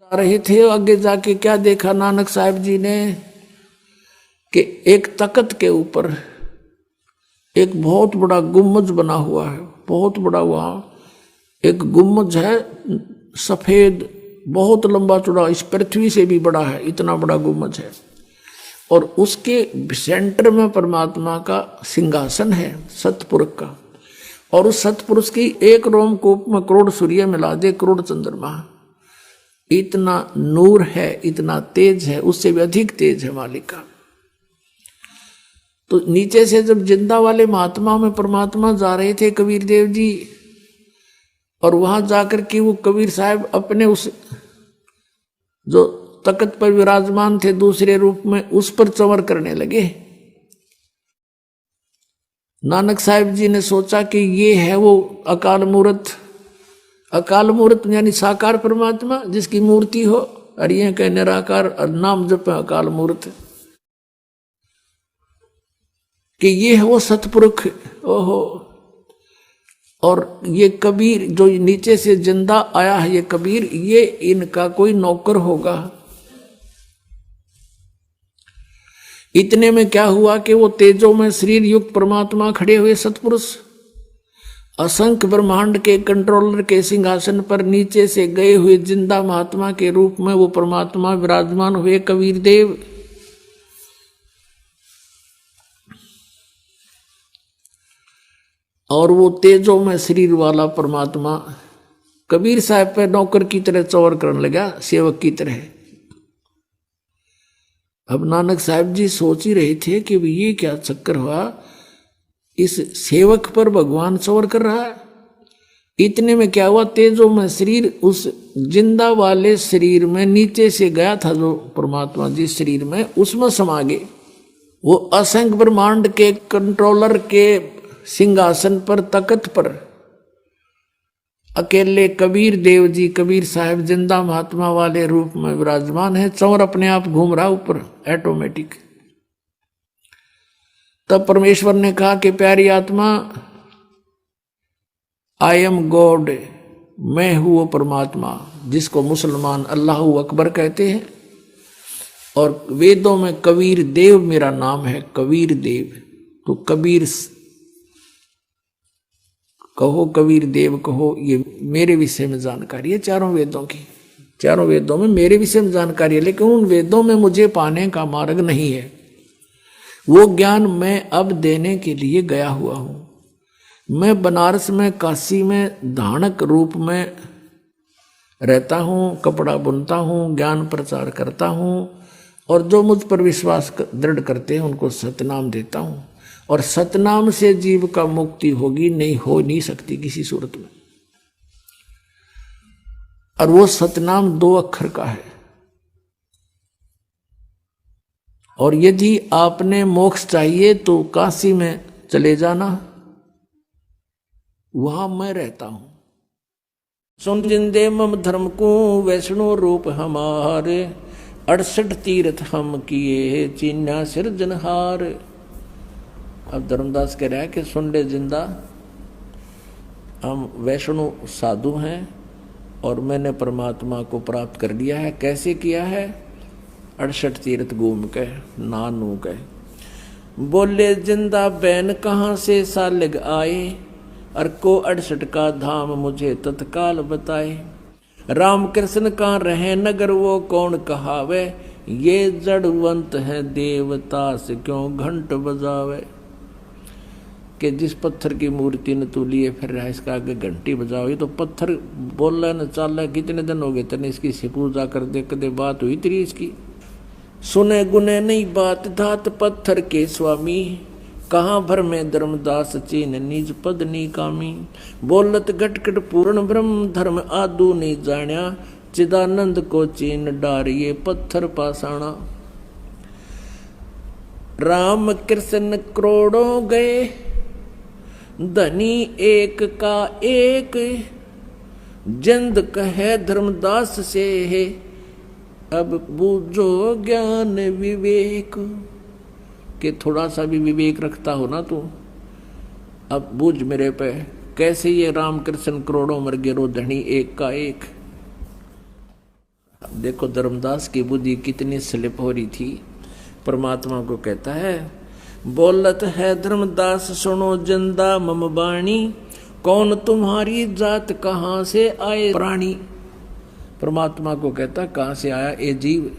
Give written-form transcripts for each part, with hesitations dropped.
जा रहे थे, आगे जाके क्या देखा नानक साहब जी ने कि एक तख्त के ऊपर एक बहुत बड़ा गुम्बज बना हुआ है। बहुत बड़ा वहां एक गुम्बज है, सफेद, बहुत लंबा चौड़ा, इस पृथ्वी से भी बड़ा है, इतना बड़ा गुम्बज है। और उसके सेंटर में परमात्मा का सिंहासन है, सतपुरुष का। और उस सतपुरुष की एक रोमकूप में करोड़ सूर्य मिला दे, करोड़ चंद्रमा, इतना नूर है, इतना तेज है, उससे भी अधिक तेज है मालिक का। तो नीचे से जब जिंदा वाले महात्मा में परमात्मा जा रहे थे कबीर देव जी, और वहां जाकर के वो कबीर साहब अपने उस जो तख्त पर विराजमान थे दूसरे रूप में, उस पर चंवर करने लगे। नानक साहब जी ने सोचा कि ये है वो अकाल मूर्त। अकाल मूर्त यानी साकार परमात्मा जिसकी मूर्ति हो, और ये कह निराकार और नाम जप अकाल मूर्त, कि ये है वो सतपुरुष। ओहो, और ये कबीर जो नीचे से जिंदा आया है, ये कबीर, ये इनका कोई नौकर होगा। इतने में क्या हुआ कि वो तेजो में शरीर युक्त परमात्मा खड़े हुए सतपुरुष असंख्य ब्रह्मांड के कंट्रोलर के सिंहासन पर नीचे से गए हुए जिंदा महात्मा के रूप में वो परमात्मा विराजमान हुए कबीर देव। और वो तेजो में शरीर वाला परमात्मा कबीर साहब पे नौकर की तरह चौर करने लगा, सेवक की तरह। अब नानक साहब जी सोच ही रहे थे कि ये क्या चक्कर हुआ, इस सेवक पर भगवान चौर कर रहा है। इतने में क्या हुआ, तेजो में शरीर उस जिंदा वाले शरीर में नीचे से गया था, जो परमात्मा जिस शरीर में, उसमें समा गए। वो असंख्य ब्रह्मांड के कंट्रोलर के सिंहासन पर, तख्त पर अकेले कबीर देव जी, कबीर साहब जिंदा महात्मा वाले रूप में विराजमान है। चौर अपने आप घूम रहा ऊपर ऑटोमेटिक। तब परमेश्वर ने कहा कि प्यारी आत्मा, आई एम गॉड, मैं हूं वो परमात्मा जिसको मुसलमान अल्लाह अकबर कहते हैं। और वेदों में कबीर देव मेरा नाम है, कबीर देव। तो कबीर कहो, कबीर देव कहो, ये मेरे विषय में जानकारी है चारों वेदों की। चारों वेदों में मेरे विषय में जानकारी है, लेकिन उन वेदों में मुझे पाने का मार्ग नहीं है। वो ज्ञान मैं अब देने के लिए गया हुआ हूं। मैं बनारस में, काशी में धानक रूप में रहता हूं, कपड़ा बुनता हूं, ज्ञान प्रचार करता हूं, और जो मुझ पर विश्वास दृढ़ करते हैं उनको सतनाम देता हूं। और सतनाम से जीव का मुक्ति होगी, नहीं हो नहीं सकती किसी सूरत में। और वो सतनाम 2 अक्षर का है। और यदि आपने मोक्ष चाहिए तो काशी में चले जाना, वहां मैं रहता हूं। सुन जिंदे मम धर्म को वैष्णो रूप हमारे, 68 तीर्थ हम किए चिन्ह सिरजनहार। अब धर्मदास कह रहा है कि सुन ले जिंदा, हम वैष्णो साधु हैं और मैंने परमात्मा को प्राप्त कर लिया है। कैसे किया है? 68 तीर्थ घूम के, नानू के। बोले जिंदा बैन कहाँ से सालिग आए, और को 68 का धाम मुझे तत्काल बताए। राम कृष्ण का रहे नगर वो कौन कहावे, ये जड़वंत है देवता से क्यों घंट बजावे। कि जिस पत्थर की मूर्ति ने तू लिए फिर रहा, इसका आगे घंटी बजाओ। ये तो पत्थर बोल रहा न चाल रहा, कितने दिन हो गए तेने इसकी से पूजा कर दे, कदे बात हुई तेरी इसकी। सुने गुने नहीं बात धात पत्थर के स्वामी, कहाँ भर में धर्मदास चीन निज पद नी कामी। बोलत घटकट पूर्ण ब्रह्म धर्म आदू नहीं जाण्या, चिदानंद को चीन डारिये पत्थर पासाणा। राम कृष्ण करोड़ों गए, धनी एक का एक, जिंद कहे धर्मदास से है, अब बूझो ज्ञान विवेक। कि थोड़ा सा भी विवेक रखता हो ना तू, अब बूझ मेरे पे, कैसे ये राम कृष्ण करोड़ों मर गए रो, धनी एक का एक। देखो धर्मदास की बुद्धि कितनी स्लिप हो रही थी। परमात्मा को कहता है, बोलत है धर्मदास सुनो जिंदा मम बाणी, कौन तुम्हारी जात कहाँ से आए प्राणी। परमात्मा को कहता कहाँ से आया ये जीव।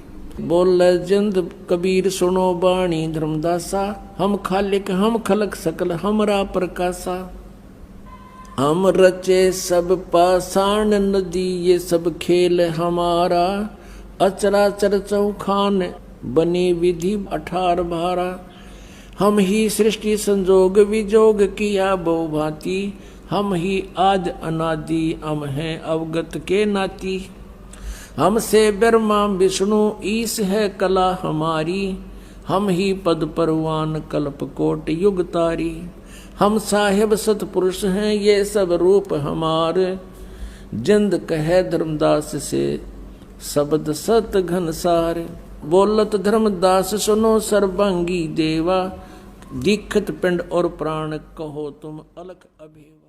बोल जिंद कबीर सुनो बाणी धर्मदासा, हम खालिक हम खलक सकल हमरा प्रकाशा। हम रचे सब पाषाण नदी ये सब खेल हमारा, अचराचर चौखान बने विधि 18 भारा। हम ही सृष्टि संजोग विजोग किया बहु भांति, हम ही आद अनादि हम हैं अवगत के नाती। हमसे ब्रह्मा विष्णु ईश है कला हमारी, हम ही पद परवान कल्प कोट युग तारी। हम साहिब सतपुरुष हैं ये सब रूप हमारे, जिंद कहे धर्मदास से शब्द सत घनसार। बोलत धर्मदास सुनो सर्वांगी देवा, दीक्षित पिंड और प्राण कहो तुम अलख अभिवा।